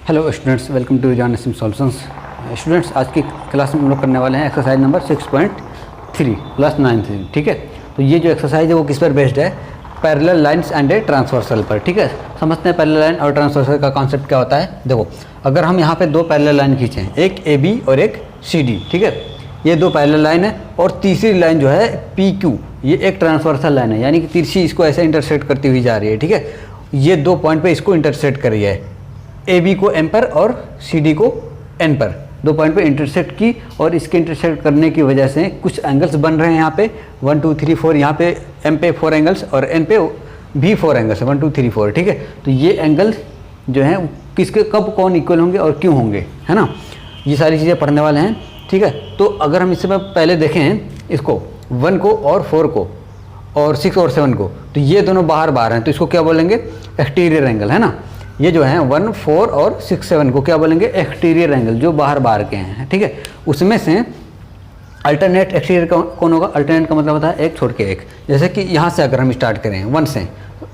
Hello students, welcome to जान Naseem solutions. Students, आज की क्लास में हम लोग करने वाले हैं एक्सरसाइज नंबर 6.3 क्लास 9 से। ठीक है, तो ये जो एक्सरसाइज है वो किस पर बेस्ड है? Parallel lines and a transversal पर। ठीक है, समझते हैं पैरेलल लाइन और ट्रांसवर्सल का कॉन्सेप्ट क्या होता है। देखो, अगर हम यहाँ पे दो पैरेलल लाइन खींचें, एक ए बी और एक सी डी, ठीक है, ये दो पैरेलल लाइन है और तीसरी लाइन जो है पी क्यू, ये एक ट्रांसवर्सल लाइन है, यानी कि तिरछी इसको ऐसे इंटरसेक्ट करती हुई जा रही है। ठीक है, ये दो पॉइंट पे इसको इंटरसेक्ट कर रही है, ए बी को एम पर और सी डी को एन पर, दो पॉइंट पे इंटरसेक्ट की, और इसके इंटरसेक्ट करने की वजह से कुछ एंगल्स बन रहे हैं यहाँ पे 1 2 3 4, यहाँ पे एम पे 4 एंगल्स और एन पे भी 4 एंगल्स है, 1 2 3 4। ठीक है, तो ये एंगल्स जो हैं किसके कब कौन इक्वल होंगे और क्यों होंगे, है ना, ये सारी चीज़ें पढ़ने वाले हैं। ठीक है, तो अगर हम इससे पहले देखें इसको 1 को और 4 को और 6 और 7 को, तो ये दोनों बाहर बाहर हैं, तो इसको क्या बोलेंगे? एक्सटीरियर एंगल, है ना। ये जो है 1 4 और 6 7 को क्या बोलेंगे? एक्सटीरियर एंगल, जो बाहर बाहर के हैं। ठीक है, उसमें से अल्टरनेट एक्सटीरियर कौन होगा? अल्टरनेट का मतलब होता है एक छोड़ के एक। जैसे कि यहाँ से अगर हम स्टार्ट करें 1 से,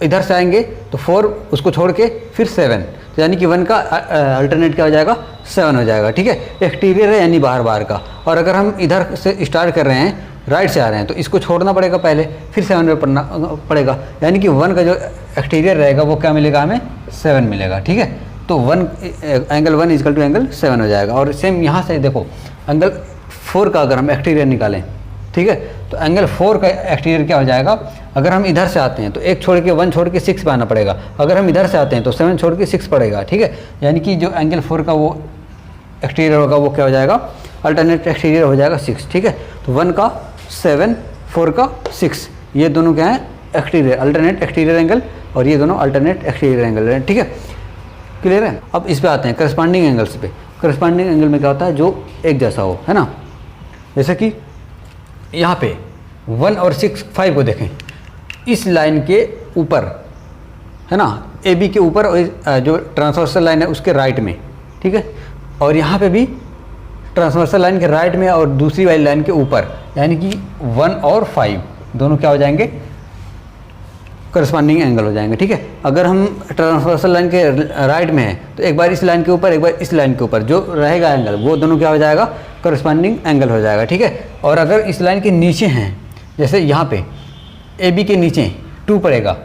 इधर से आएंगे तो 4 उसको छोड़ के फिर 7, तो यानी कि 1 का अल्टरनेट क्या हो जाएगा? 7 हो जाएगा। ठीक है, एक्सटीरियर है यानी बाहर बाहर का। और अगर हम इधर से स्टार्ट कर रहे हैं, राइट से आ रहे हैं, तो इसको छोड़ना पड़ेगा पहले, फिर 7 पे पढ़ना पड़ेगा, यानी कि 1 का जो एक्सटीरियर रहेगा वो क्या मिलेगा? हमें 7 मिलेगा। ठीक है, तो एंगल 1 इजकल टू एंगल 7 हो जाएगा। और सेम यहाँ से देखो, एंगल 4 का अगर हम एक्सटीरियर निकालें, ठीक है, तो एंगल 4 का एक्सटीरियर क्या हो जाएगा? अगर हम इधर से आते हैं तो 1 छोड़ के 1 छोड़ के 6 पे आना पड़ेगा, अगर हम इधर से आते हैं तो 7 छोड़ के 6 पड़ेगा। ठीक है, यानी कि जो एंगल 4 का वो एक्सटीरियर होगा वो क्या हो जाएगा? अल्टरनेट एक्सटीरियर हो जाएगा 6। ठीक है, तो 1 का 7, 4 का 6, ये दोनों क्या है? एक्सटीरियर, अल्टरनेट एक्सटीरियर एंगल, और ये दोनों अल्टरनेट एक्सटीरियर एंगल है। ठीक है, क्लियर है। अब इस पे आते हैं करस्पॉन्डिंग एंगल्स पे। करस्पॉन्डिंग एंगल में क्या होता है? जो एक जैसा हो, है ना। जैसे कि यहाँ पे 1 और 6 5 को देखें, इस लाइन के ऊपर, है ना, ए बी के ऊपर, और जो ट्रांसवर्सल लाइन है उसके राइट में, ठीक है, और यहाँ पे भी ट्रांसवर्सल लाइन के राइट में और दूसरी वाली लाइन के ऊपर, यानी कि 1 और 5 दोनों क्या हो जाएंगे? करस्पॉन्डिंग एंगल हो जाएंगे। ठीक है, अगर हम ट्रांसवर्सल लाइन के राइट में हैं तो एक बार इस लाइन के ऊपर, एक बार इस लाइन के ऊपर जो रहेगा एंगल, वो दोनों क्या हो जाएगा? करस्पॉन्डिंग एंगल हो जाएगा। ठीक है, और अगर इस लाइन के नीचे हैं, जैसे यहाँ पे ए बी के नीचे 2 पड़ेगा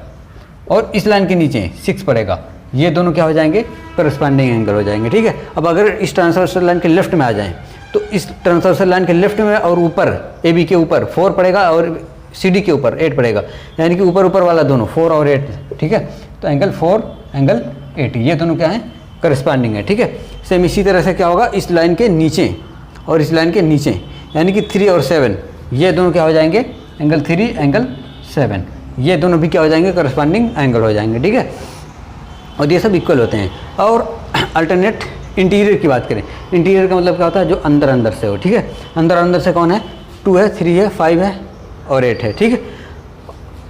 और इस लाइन के नीचे 6 पड़ेगा, ये दोनों क्या हो जाएंगे? करस्पॉन्डिंग एंगल हो जाएंगे। ठीक है, अब अगर इस ट्रांसवर्सल लाइन के लेफ्ट में आ जाएं, तो इस ट्रांसवर्सल लाइन के लेफ्ट में और ऊपर ए बी के ऊपर 4 पड़ेगा और सी डी के ऊपर 8 पड़ेगा, यानी कि ऊपर ऊपर वाला दोनों 4 और 8। ठीक है, तो एंगल 4 एंगल 8, ये दोनों क्या है? करस्पॉन्डिंग है। ठीक है, सेम इसी तरह से क्या होगा? इस लाइन के नीचे और इस लाइन के नीचे, यानी कि 3 और 7, ये दोनों क्या हो जाएंगे? एंगल 3 एंगल 7, ये दोनों भी क्या हो जाएंगे? करस्पॉन्डिंग एंगल हो जाएंगे। ठीक है, और ये सब इक्वल होते हैं। और अल्टरनेट इंटीरियर की बात करें, इंटीरियर का मतलब क्या होता है? जो अंदर अंदर से हो। ठीक है, अंदर अंदर से कौन है? 2 है, 3 है, 5 है और 8 है। ठीक है,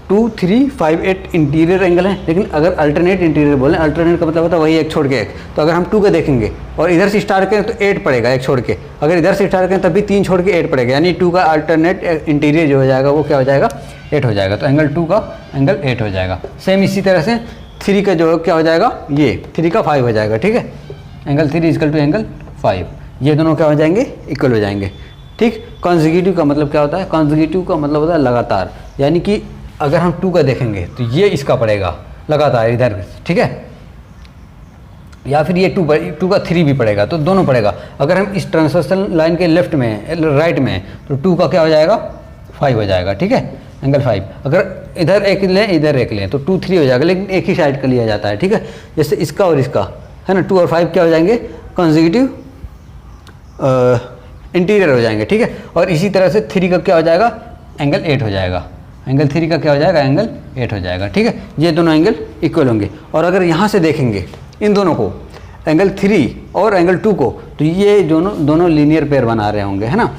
2 3 5 8 इंटीरियर एंगल है। लेकिन अगर अल्टरनेट इंटीरियर बोलें, अल्टरनेट का मतलब होता है वही एक छोड़ के एक, तो अगर हम 2 का देखेंगे और इधर से स्टार्ट करें तो 8 पड़ेगा एक छोड़ के, अगर इधर से स्टार्ट करें तब भी 3 छोड़ के 8 पड़ेगा, यानी 2 का अल्टरनेट इंटीरियर जो हो जाएगा वो क्या हो जाएगा? 8 हो जाएगा। तो एंगल 2 का एंगल 8 हो जाएगा। सेम इसी तरह से 3 का जो क्या हो जाएगा? ये 3 का 5 हो जाएगा। ठीक है, एंगल 3 इजकल टू एंगल 5, ये दोनों क्या हो जाएंगे? इक्वल हो जाएंगे। ठीक, कॉन्जिक्यूटिव का मतलब क्या होता है? कॉन्जिक्यूटिव का मतलब होता है लगातार, यानी कि अगर हम 2 का देखेंगे तो ये इसका पड़ेगा लगातार इधर। ठीक है, या फिर ये 2 का 3 भी पड़ेगा, तो दोनों पड़ेगा। अगर हम इस ट्रांसवर्सल लाइन के लेफ्ट में, राइट में, तो 2 का क्या हो जाएगा? 5 हो जाएगा। ठीक है, एंगल 5। अगर इधर एक लें, इधर एक लें, तो 2 3 हो जाएगा, लेकिन एक ही साइड का लिया जाता है। ठीक है, जैसे इसका और इसका, है ना, 2 और 5 क्या हो जाएंगे? कॉन्जिक्यूटिव इंटीरियर हो जाएंगे। ठीक है, और इसी तरह से 3 का क्या हो जाएगा? एंगल 8 हो जाएगा। एंगल 3 का क्या हो जाएगा? एंगल 8 हो जाएगा। ठीक है, ये दोनों एंगल इक्वल होंगे। और अगर यहाँ से देखेंगे इन दोनों को, एंगल 3 और एंगल 2 को, तो ये दोनों लीनियर पेयर बना रहे होंगे, है ना।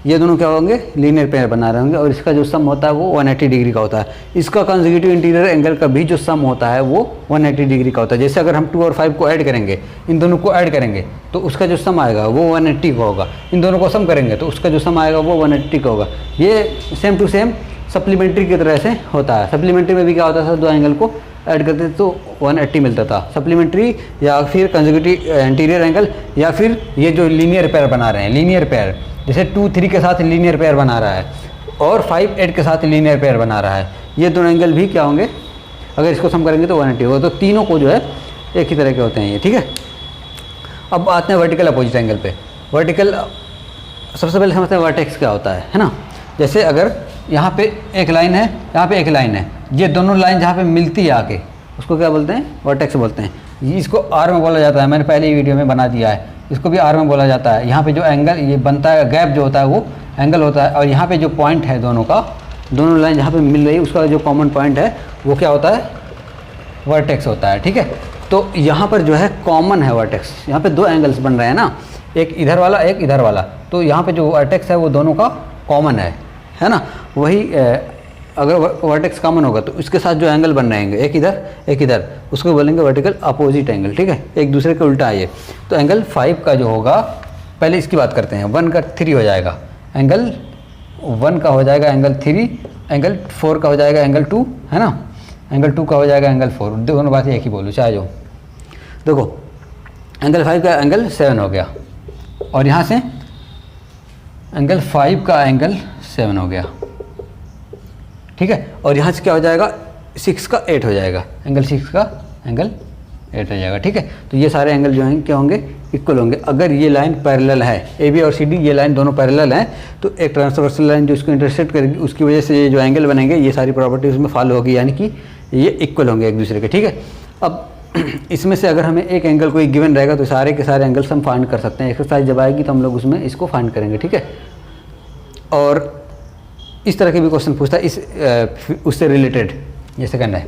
ये दोनों क्या होंगे? लीनियर पेयर बना रहे होंगे, और इसका जो सम होता है वो 180 डिग्री का होता है। इसका कॉन्जिक्यूटिव इंटीरियर एंगल का भी जो सम होता है वो 180 डिग्री का होता है। जैसे अगर हम 2 और 5 को ऐड करेंगे, इन दोनों को ऐड करेंगे, तो उसका जो सम आएगा वो 180 का होगा। इन दोनों को सम करेंगे तो उसका जो सम आएगा वो 180 का होगा। ये सेम टू सेम सप्लीमेंट्री की तरह से होता है। सप्लीमेंट्री में भी क्या होता है? दो एंगल को ऐड करते थे तो 180 मिलता था सप्लीमेंट्री, या फिर कंसेक्यूटिव इंटीरियर एंगल, या फिर ये जो लीनियर पेयर बना रहे हैं, लीनियर पेयर जैसे 2 3 के साथ लीनियर पेयर बना रहा है और 5 8 के साथ लीनियर पेयर बना रहा है, ये दोनों एंगल भी क्या होंगे, अगर इसको सम करेंगे तो 180 होगा। तो तीनों को जो है एक ही तरह के होते हैं ये, ठीक है। अब आते हैं वर्टिकल अपोजिट एंगल पे। वर्टिकल सबसे पहले समझते हैं वर्टेक्स क्या होता है ना। जैसे अगर यहाँ पे एक लाइन है, यहाँ पे एक लाइन है, ये दोनों लाइन जहाँ पे मिलती है आके उसको क्या बोलते हैं, वर्टेक्स बोलते हैं। इसको आर में बोला जाता है, मैंने पहले ही वीडियो में बना दिया है, इसको भी आर में बोला जाता है। यहाँ पे जो एंगल ये बनता है, गैप जो होता है वो एंगल होता है, और यहाँ पे जो पॉइंट है दोनों का, दोनों लाइन जहाँ पे मिल रही है उसका जो कॉमन पॉइंट है वो क्या होता है, वर्टेक्स होता है, ठीक है। तो यहाँ पर जो है कॉमन है वर्टेक्स, यहाँ पे दो एंगल्स बन रहे हैं ना, एक इधर वाला एक इधर वाला, तो यहाँ पे जो वर्टेक्स है वो दोनों का कॉमन है ना। वही अगर वर्टेक्स कॉमन होगा तो इसके साथ जो एंगल बन रहे हैं एक इधर एक इधर, उसको बोलेंगे वर्टिकल अपोजिट एंगल, ठीक है, एक दूसरे के उल्टा है ये। तो एंगल 5 का जो होगा, पहले इसकी बात करते हैं, 1 का 3 हो जाएगा, एंगल 1 का हो जाएगा एंगल 3, एंगल 4 का हो जाएगा एंगल 2, है ना, एंगल 2 का हो जाएगा एंगल 4, दोनों बातें एक ही बोलूँ चाहे जो। देखो एंगल 5 का एंगल 7 हो गया, और यहाँ से एंगल 5 का एंगल 7 हो गया, ठीक है, और यहाँ से क्या हो जाएगा, 6 का 8 हो जाएगा, एंगल 6 का एंगल 8 हो जाएगा, ठीक है। तो ये सारे एंगल जो हैं क्या होंगे, इक्वल होंगे। अगर ये लाइन पैरेलल है, ए बी और सी डी ये लाइन दोनों पैरेलल हैं, तो एक ट्रांसवर्सल लाइन जो इसको इंटरसेक्ट करेगी उसकी वजह से ये जो एंगल बनेंगे ये सारी प्रॉपर्टीज में फॉलो होगी, यानी कि ये इक्वल होंगे एक दूसरे के, ठीक है। अब इसमें से अगर हमें एक एंगल कोई गिवन रहेगा तो सारे के सारे एंगल्स हम फाइंड कर सकते हैं। एक्सरसाइज जब आएगी तो हम लोग उसमें इसको फाइंड करेंगे, ठीक है। और इस तरह के भी क्वेश्चन पूछता है इस उससे रिलेटेड। ये सेकंड है,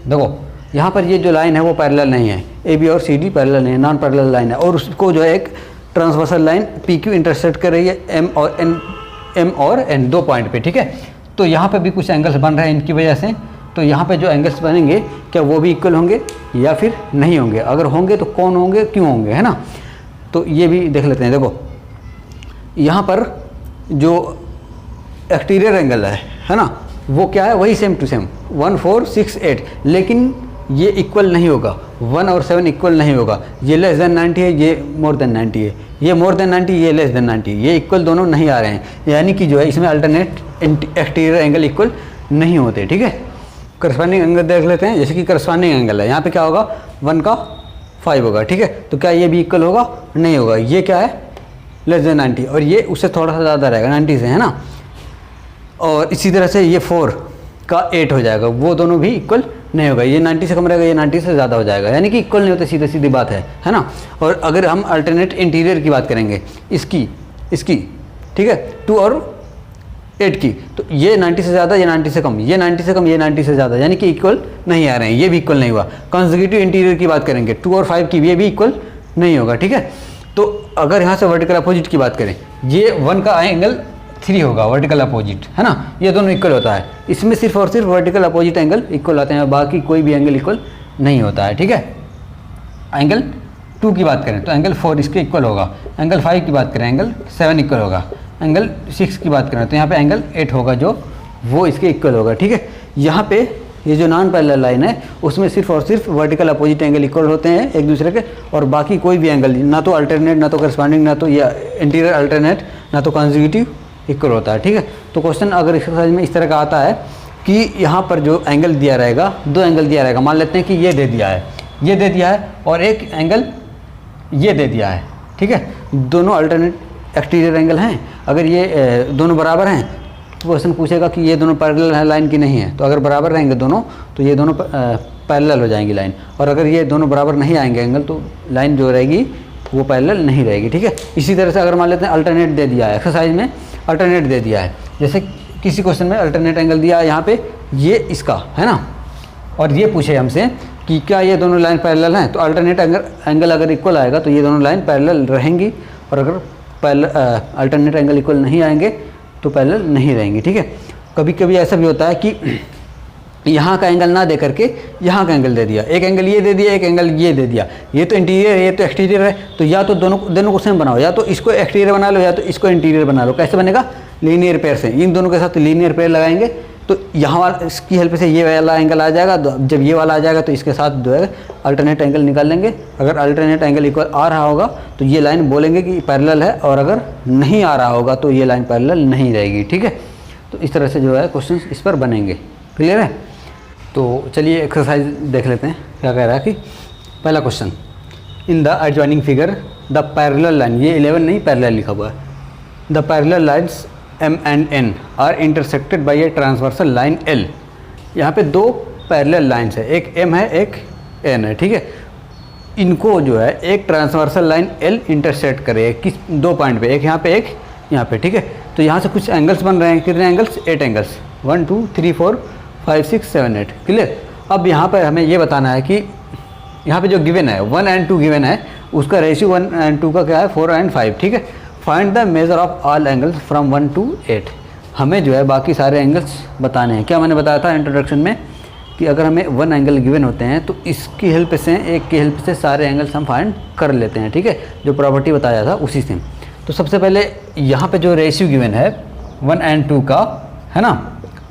देखो यहाँ पर ये जो लाइन है वो पैरेलल नहीं है, ए बी और सी डी पैरेलल नहीं है, नॉन पैरेलल लाइन है, और उसको जो है एक transversal line P Q intersect कर रही है एम और एन दो पॉइंट पे, ठीक है। तो यहाँ पे भी कुछ एंगल्स बन रहे हैं इनकी वजह से, तो यहाँ पे जो एंगल्स बनेंगे क्या वो भी इक्वल होंगे या फिर नहीं होंगे, अगर होंगे तो कौन होंगे, क्यों होंगे, है ना। तो ये भी देख लेते हैं। देखो यहाँ पर जो एक्सटीरियर एंगल है ना, वो क्या है, वही सेम टू सेम 1 4 6 8, लेकिन ये इक्वल नहीं होगा, 1 और 7 इक्वल नहीं होगा, ये लेस देन 90 है, ये मोर देन 90 है, ये मोर देन 90, ये लेस देन 90, ये इक्वल दोनों नहीं आ रहे हैं, यानी कि जो है इसमें अल्टरनेट एक्सटीरियर एंगल इक्वल नहीं होते, ठीक है। करस्पॉन्डिंग एंगल देख लेते हैं, जैसे कि करस्पॉन्डिंग एंगल है, यहाँ पे क्या होगा, 1 का 5 होगा, ठीक है। तो क्या ये भी इक्वल होगा, नहीं होगा, ये क्या है लेस देन 90, और ये उससे थोड़ा सा ज़्यादा रहेगा 90 से, है ना। और इसी तरह से ये 4 का 8 हो जाएगा, वो दोनों भी इक्वल नहीं होगा, ये 90 से कम रहेगा, ये 90 से ज़्यादा हो जाएगा, यानी कि इक्वल नहीं होते, सीधी सीधी बात है ना। और अगर हम अल्टरनेट इंटीरियर की बात करेंगे, इसकी ठीक है, 2 और 8 की, तो ये 90 से ज़्यादा, ये 90 से कम, ये 90 से कम, ये 90 से ज़्यादा, यानी कि इक्वल नहीं आ रहे हैं, ये भी इक्वल नहीं हुआ। कंसेक्यूटिव इंटीरियर की बात करेंगे 2 और 5 की, ये भी इक्वल नहीं होगा, ठीक है। तो अगर यहाँ से वर्टिकल अपोजिट की बात करें, ये 1 का एंगल 3 होगा वर्टिकल अपोजिट, है ना, ये दोनों इक्वल होता है, इसमें सिर्फ और सिर्फ वर्टिकल अपोजिट एंगल इक्वल आते हैं, बाकी कोई भी एंगल इक्वल नहीं होता है, ठीक है। एंगल 2 की बात करें तो एंगल 4 इसके इक्वल होगा, एंगल 5 की बात करें एंगल 7 इक्वल होगा, एंगल 6 की बात करें तो यहाँ पे एंगल 8 होगा जो वो इसके इक्वल होगा, ठीक है। यहाँ पे ये जो नॉन पैरेलल लाइन है उसमें सिर्फ और सिर्फ वर्टिकल अपोजिट एंगल इक्वल होते हैं एक दूसरे के, और बाकी कोई भी एंगल ना तो अल्टरनेट, ना तो करस्पॉन्डिंग, ना तो या इंटीरियर अल्टरनेट, ना तो कंसेक्यूटिव इक्वल होता है, ठीक है। तो क्वेश्चन अगर एक्सरसाइज में इस तरह का आता है कि यहाँ पर जो एंगल दिया रहेगा, दो एंगल दिया रहेगा, मान लेते हैं कि ये दे दिया है, ये दे दिया है, और एक एंगल ये दे दिया है, ठीक है, दोनों अल्टरनेट एक्सटीरियर एंगल हैं। अगर ये दोनों बराबर हैं तो क्वेश्चन पूछेगा कि ये दोनों पैरेलल है लाइन की नहीं है, तो अगर बराबर रहेंगे दोनों तो ये दोनों पैरेलल हो जाएंगी लाइन, और अगर ये दोनों बराबर नहीं आएंगे एंगल तो लाइन जो रहेगी वो पैरेलल नहीं रहेगी, ठीक है। इसी तरह से अगर मान लेते हैं अल्टरनेट दे दिया है, एक्सरसाइज में अल्टरनेट दे दिया है, जैसे किसी क्वेश्चन में अल्टरनेट एंगल दिया है यहाँ पे ये इसका, है ना, और ये पूछे हमसे कि क्या ये दोनों लाइन पैरेलल हैं, तो अल्टरनेट एंगल अगर इक्वल आएगा तो ये दोनों लाइन पैरेलल रहेंगी, और अगर अल्टरनेट एंगल इक्वल नहीं आएंगे तो पैरेलल नहीं रहेंगी, ठीक है। कभी कभी ऐसा भी होता है कि यहाँ का एंगल ना दे करके यहाँ का एंगल दे दिया, एक एंगल ये दे दिया, एक एंगल ये दे दिया, ये तो इंटीरियर है, ये तो एक्सटीरियर है, तो या तो दोनों को सेम बनाओ, या तो इसको एक्सटीरियर बना लो या तो इसको इंटीरियर बना लो। कैसे बनेगा, लीनियर पेयर से, इन दोनों के साथ लीनियर पेयर लगाएंगे तो यहाँ वाला इसकी हेल्प से ये वाला एंगल आ जाएगा, जब ये वाला आ जाएगा तो इसके साथ जो है अल्टरनेट एंगल निकाल लेंगे। अगर अल्टरनेट एंगल इक्वल आ रहा होगा तो ये लाइन बोलेंगे कि पैरेलल है, और अगर नहीं आ रहा होगा तो ये लाइन पैरेलल नहीं रहेगी। ठीक है, तो इस तरह से जो है क्वेश्चन इस पर बनेंगे। क्लियर है? तो चलिए एक्सरसाइज देख लेते हैं क्या कह रहा है कि पहला question, in the adjoining figure the parallel line, ये 11 नहीं पैरेलल लिखा हुआ है, the parallel lines M and N are intersected by a transversal line L। यहाँ पे दो पैरेलल लाइन्स है, एक M है एक N है। ठीक है, इनको जो है एक ट्रांसवर्सल लाइन L इंटरसेक्ट करे किस दो पॉइंट पे, एक यहाँ पे एक यहाँ पे। ठीक है, तो यहाँ से कुछ एंगल्स बन रहे हैं, कितने एंगल्स? 8 एंगल्स, 1 2 3 4 5 6 7 8। क्लियर? अब यहाँ पर हमें ये बताना है कि यहाँ पे जो गिवन है 1 and 2 गिवन है, उसका रेशियो 1 and 2 का क्या है? 4 and 5। ठीक है, find the measure of all angles from 1 to 8। हमें जो है बाकी सारे एंगल्स बताने हैं। क्या मैंने बताया था इंट्रोडक्शन में कि अगर हमें 1 एंगल गिवन होते हैं तो इसकी हेल्प से, एक की हेल्प से सारे एंगल्स हम फाइंड कर लेते हैं। ठीक है, जो प्रॉपर्टी बताया था उसी से। तो सबसे पहले यहाँ पे जो रेशियो गिवन है 1 and 2 का है ना,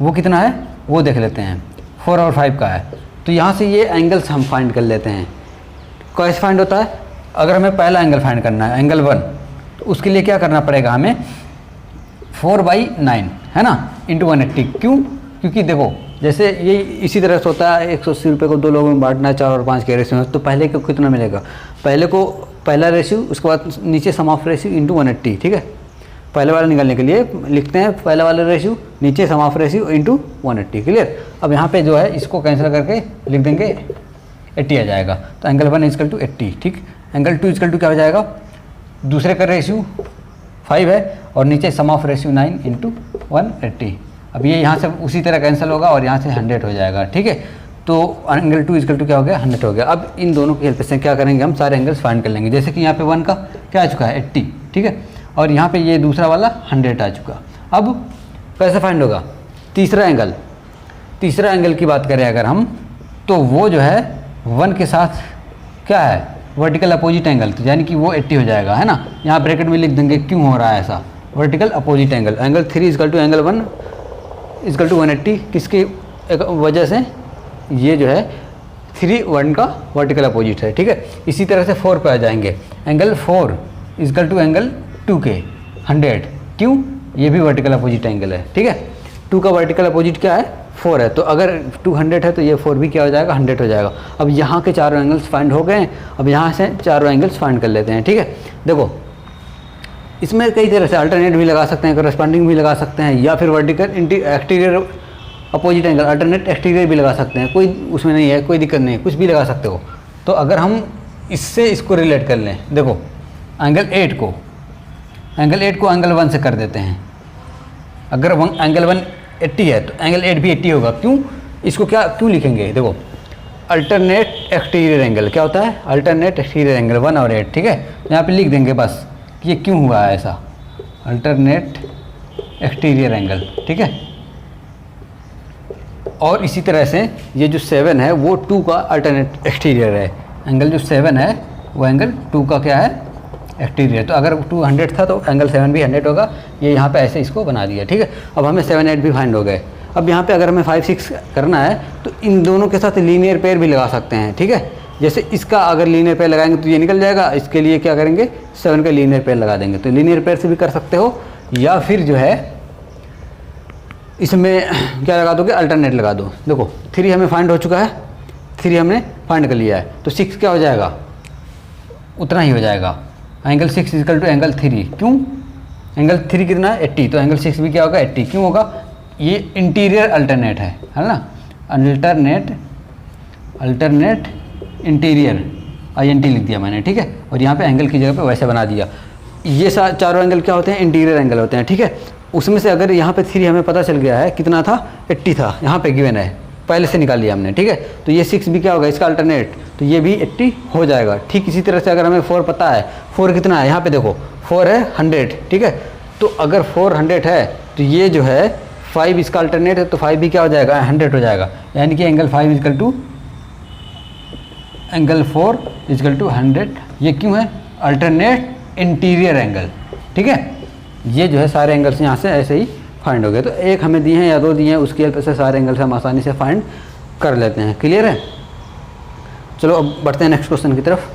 वो कितना है वो देख लेते हैं, 4 और 5 का है। तो यहाँ से ये एंगल्स हम फाइंड कर लेते हैं। कैसे फाइंड होता है? अगर हमें पहला एंगल फाइंड करना है, एंगल 1, तो उसके लिए क्या करना पड़ेगा हमें? 4/9 है ना, इंटू 180। क्यों? क्योंकि देखो जैसे ये इसी तरह से होता है, 180 रुपये को दो लोगों में बांटना है, 4 और 5 के रेशियो में, तो पहले को कितना मिलेगा? पहले को पहला रेशियो, उसके बाद नीचे सम ऑफ रेशियो इंटू 180। ठीक है, पहले वाला निकालने के लिए लिखते हैं पहला वाला रेशियो, नीचे सम ऑफ रेशियो इंटू 180। क्लियर? अब यहाँ पे जो है इसको कैंसिल करके लिख देंगे 80 आ जाएगा। तो एंगल 1 इजकल टू 80। ठीक, एंगल 2 इजकल टू क्या हो जाएगा? दूसरे का रेशियो 5 है और नीचे सम ऑफ रेशियो 9 इंटू 180। अब ये यहाँ से उसी तरह कैंसिल होगा और यहाँ से 100 हो जाएगा। ठीक है, तो एंगल 2 इजकल टू क्या हो गया? 100 हो गया। अब इन दोनों की हेल्प से क्या करेंगे हम? सारे एंगल्स फाइंड कर लेंगे। जैसे कि यहाँ पे 1 का क्या आ चुका है? 80। ठीक है, और यहाँ पे ये दूसरा वाला 100 आ चुका। अब कैसे फाइंड होगा? तीसरा एंगल की बात करें अगर हम, तो वो जो है 1 के साथ क्या है? वर्टिकल अपोजिट एंगल, तो यानी कि वो 80 हो जाएगा, है ना। यहाँ ब्रैकेट में लिख देंगे क्यों हो रहा है ऐसा, vertical opposite angle. Angle 3 is equal to angle 1 is equal to 180, किसकी वजह से? ये जो है 3 1 का वर्टिकल अपोजिट है। ठीक है, इसी तरह से 4 पे आ जाएंगे, एंगल 4 इजकल टू एंगल 2 के 100। क्यों? ये भी वर्टिकल अपोजिट एंगल है। ठीक है, 2 का वर्टिकल अपोजिट क्या है? 4 है, तो अगर 200 है तो ये 4 भी क्या हो जाएगा? 100 हो जाएगा। अब यहाँ के चारों एंगल्स फाइंड हो गए। अब यहाँ से चारों एंगल्स फाइंड कर लेते हैं। ठीक है, देखो इसमें कई तरह से अल्टरनेट भी लगा सकते हैं, करस्पॉन्डिंग भी लगा सकते हैं, या फिर vertical exterior opposite angle alternate exterior भी लगा सकते हैं, कोई उसमें नहीं है, कोई दिक्कत नहीं, कुछ भी लगा सकते हो। तो अगर हम इससे इसको रिलेट कर लें, देखो एंगल 8 को एंगल 1 से कर देते हैं। अगर एंगल 1 80 है तो एंगल 8 भी 80 होगा। क्यों? इसको क्या क्यों लिखेंगे? देखो अल्टरनेट एक्सटीरियर एंगल क्या होता है? अल्टरनेट एक्सटीरियर एंगल 1 और 8। ठीक है, यहाँ पे लिख देंगे बस कि ये क्यों हुआ है ऐसा, अल्टरनेट एक्सटीरियर एंगल। ठीक है, और इसी तरह से ये जो 7 है वो 2 का अल्टरनेट एक्सटीरियर है। एंगल जो 7 है वो एंगल 2 का क्या है? एक्सटीरियर। तो अगर 200 था तो एंगल 7 भी 100 होगा। ये यहाँ पे ऐसे इसको बना दिया। ठीक है, अब हमें 7 8 भी फाइंड हो गए। अब यहाँ पे अगर हमें 5 6 करना है तो इन दोनों के साथ लीनियर पेयर भी लगा सकते हैं। ठीक है, जैसे इसका अगर लीनियर पेयर लगाएंगे तो ये निकल जाएगा, इसके लिए क्या करेंगे? 7 का लीनियर पेयर लगा देंगे। तो लीनियर पेयर से भी कर सकते हो, या फिर जो है इसमें क्या लगा दोगे? अल्टरनेट लगा दो। देखो 3 हमें फाइंड हो चुका है, 3 हमने फाइंड कर लिया है, तो 6 क्या हो जाएगा? उतना ही हो जाएगा। Angle 6 is equal to angle 3। क्यों? एंगल 3 कितना है? 80। तो एंगल 6 भी क्या होगा? 80। क्यों होगा? ये इंटीरियर अल्टरनेट है ना, अल्टरनेट इंटीरियर INT लिख दिया मैंने। ठीक है, और यहाँ पे एंगल की जगह पे वैसे बना दिया। ये चारों एंगल क्या होते हैं? इंटीरियर एंगल होते हैं। ठीक है, उसमें से अगर यहाँ पे 3 हमें पता चल गया है कितना था? 80 था, यहाँ पे गिवन है, पहले से निकाल लिया हमने। ठीक है, तो ये 6 भी क्या होगा? इसका अल्टरनेट, तो ये भी 80 हो जाएगा। ठीक इसी तरह से अगर हमें 4 पता है, 4 कितना है? यहाँ पे देखो 4 है 100। ठीक है, तो अगर 4 100 है तो ये जो है 5 इसका अल्टरनेट है, तो 5 भी क्या हो जाएगा? 100 हो जाएगा। यानी कि angle 5 is equal to angle 4 is equal to 100। ये क्यों है? Alternate interior angle. ठीक है, ये जो है सारे एंगल्स यहाँ से ऐसे ही फाइंड हो गया। तो एक हमें दिए हैं या दो दिए हैं, उसकी हेल्प से सारे एंगल से हम आसानी से फाइंड कर लेते हैं। क्लियर है? चलो अब बढ़ते हैं नेक्स्ट क्वेश्चन की तरफ।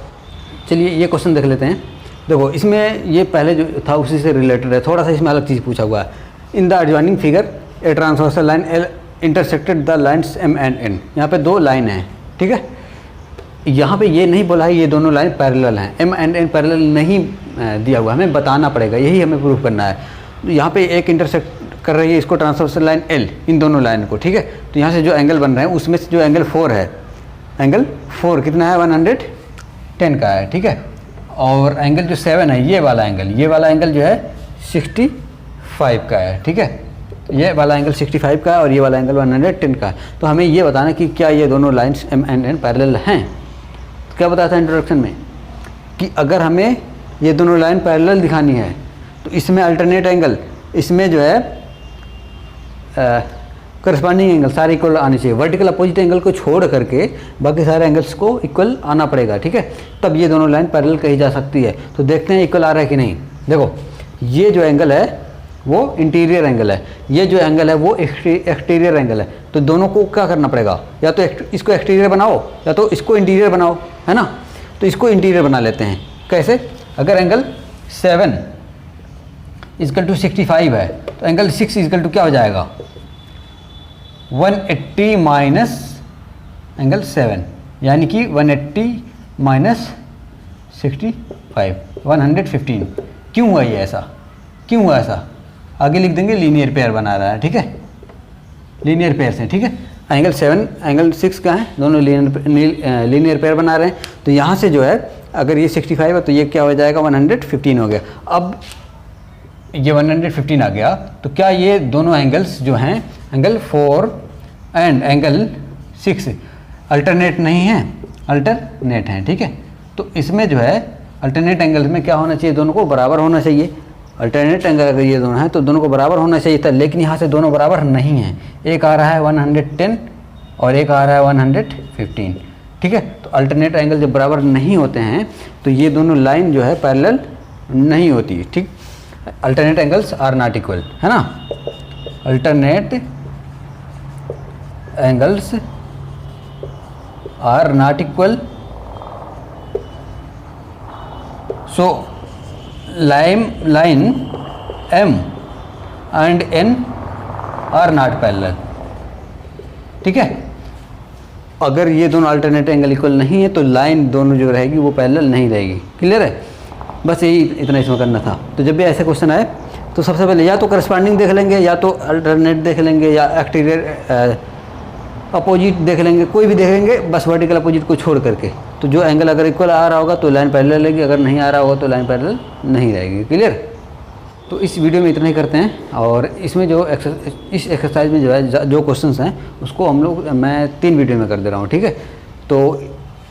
चलिए ये क्वेश्चन देख लेते हैं। देखो इसमें ये पहले जो था उसी से रिलेटेड है, थोड़ा सा इसमें अलग चीज़ पूछा हुआ है। In the adjoining figure a transversal line L intersected the lines M and N. यहाँ पे दो लाइन हैं, ठीक है। यहाँ पे ये नहीं बोला है ये दोनों लाइन पैरेलल हैं, एम एंड एन पैरेलल नहीं दिया हुआ, हमें बताना पड़ेगा, यही हमें प्रूफ करना है। तो यहाँ पे एक इंटरसेक्ट कर रही है इसको ट्रांसवर्सल लाइन एल, इन दोनों लाइन को, ठीक है। तो यहाँ से जो एंगल बन रहे हैं उसमें से जो एंगल 4 है, एंगल 4 कितना है 110 का है, ठीक है। और एंगल जो 7 है ये वाला एंगल जो है 65 का है, ठीक है। ये वाला एंगल 65 का है और ये वाला एंगल 110 का है। तो हमें ये बताना कि क्या ये दोनों lines M and N parallel हैं। तो क्या बताया था इंट्रोडक्शन में कि अगर हमें ये दोनों लाइन पैरेलल दिखानी है तो इसमें अल्टरनेट एंगल, इसमें जो है करस्पॉन्डिंग एंगल सारे इक्वल आने चाहिए। वर्टिकल अपोजिट एंगल को छोड़ करके बाकी सारे एंगल्स को इक्वल आना पड़ेगा, ठीक है। तब ये दोनों लाइन पैरेलल कही जा सकती है। तो देखते हैं इक्वल आ रहा है कि नहीं। देखो ये जो एंगल है वो इंटीरियर एंगल है, ये जो एंगल है वो एक्सटीरियर एंगल है। तो दोनों को क्या करना पड़ेगा, या तो इसको एक्सटीरियर बनाओ या तो इसको इंटीरियर बनाओ, है ना। तो इसको इंटीरियर बना लेते हैं। कैसे? अगर एंगल 7 इक्वल टू 65 है तो एंगल 6 इक्वल टू क्या हो जाएगा 180 माइनस एंगल 7, यानी कि 180 माइनस 65 115। क्यों हुआ ये ऐसा, क्यों हुआ ऐसा? आगे लिख देंगे लीनियर पेयर बना रहा है, ठीक है, लीनियर पेयर से, ठीक है। एंगल 7 एंगल 6 का है, दोनों लीनियर पेयर बना रहे हैं। तो यहाँ से जो है अगर ये 65 है तो ये क्या हो जाएगा 115 हो गया। अब ये 115 आ गया तो क्या ये दोनों एंगल्स जो हैं एंगल 4 एंड एंगल 6 अल्टरनेट नहीं हैं, अल्टरनेट हैं, ठीक है। तो इसमें जो है अल्टरनेट एंगल्स में क्या होना चाहिए, दोनों को बराबर होना चाहिए। अल्टरनेट एंगल अगर ये दोनों हैं तो दोनों को बराबर होना चाहिए था, लेकिन यहाँ से दोनों बराबर नहीं हैं। एक आ रहा है 110 और एक आ रहा है 115, ठीक है। तो अल्टरनेट एंगल जब बराबर नहीं होते हैं तो ये दोनों लाइन जो है पैरेलल नहीं होती, ठीक। Alternate angles are not equal, है ना। Alternate angles are not equal, so line M and N are not parallel, ठीक है। अगर ये दोनों अल्टरनेट एंगल इक्वल नहीं है तो लाइन दोनों जो रहेगी वो पैरेलल नहीं रहेगी। क्लियर है? बस यही इतना इसमें करना था। तो जब भी ऐसे क्वेश्चन आए तो सबसे पहले या तो करस्पॉन्डिंग देख लेंगे या तो अल्टरनेट देख लेंगे या एक्सटीरियर अपोजिट देख लेंगे, कोई भी देखेंगे बस वर्टिकल अपोजिट को छोड़ करके। तो जो एंगल अगर इक्वल आ रहा होगा तो लाइन पैरेलल रहेगी, अगर नहीं आ रहा होगा तो लाइन पैरेलल नहीं रहेगी। क्लियर? तो इस वीडियो में इतना ही करते हैं। और इसमें जो इस एक्सरसाइज में जो है जो क्वेश्चंस हैं उसको मैं 3 वीडियो में कर दे रहा हूँ, ठीक है। तो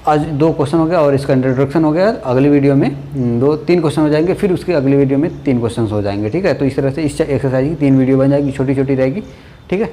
आज 2 क्वेश्चन हो गया और इसका इंट्रोडक्शन हो गया। अगली वीडियो में 2-3 क्वेश्चन हो जाएंगे, फिर उसके अगली वीडियो में 3 क्वेश्चन हो जाएंगे, ठीक है। तो इस तरह से इस एक्सरसाइज की 3 वीडियो बन जाएगी, छोटी छोटी रहेगी, ठीक है।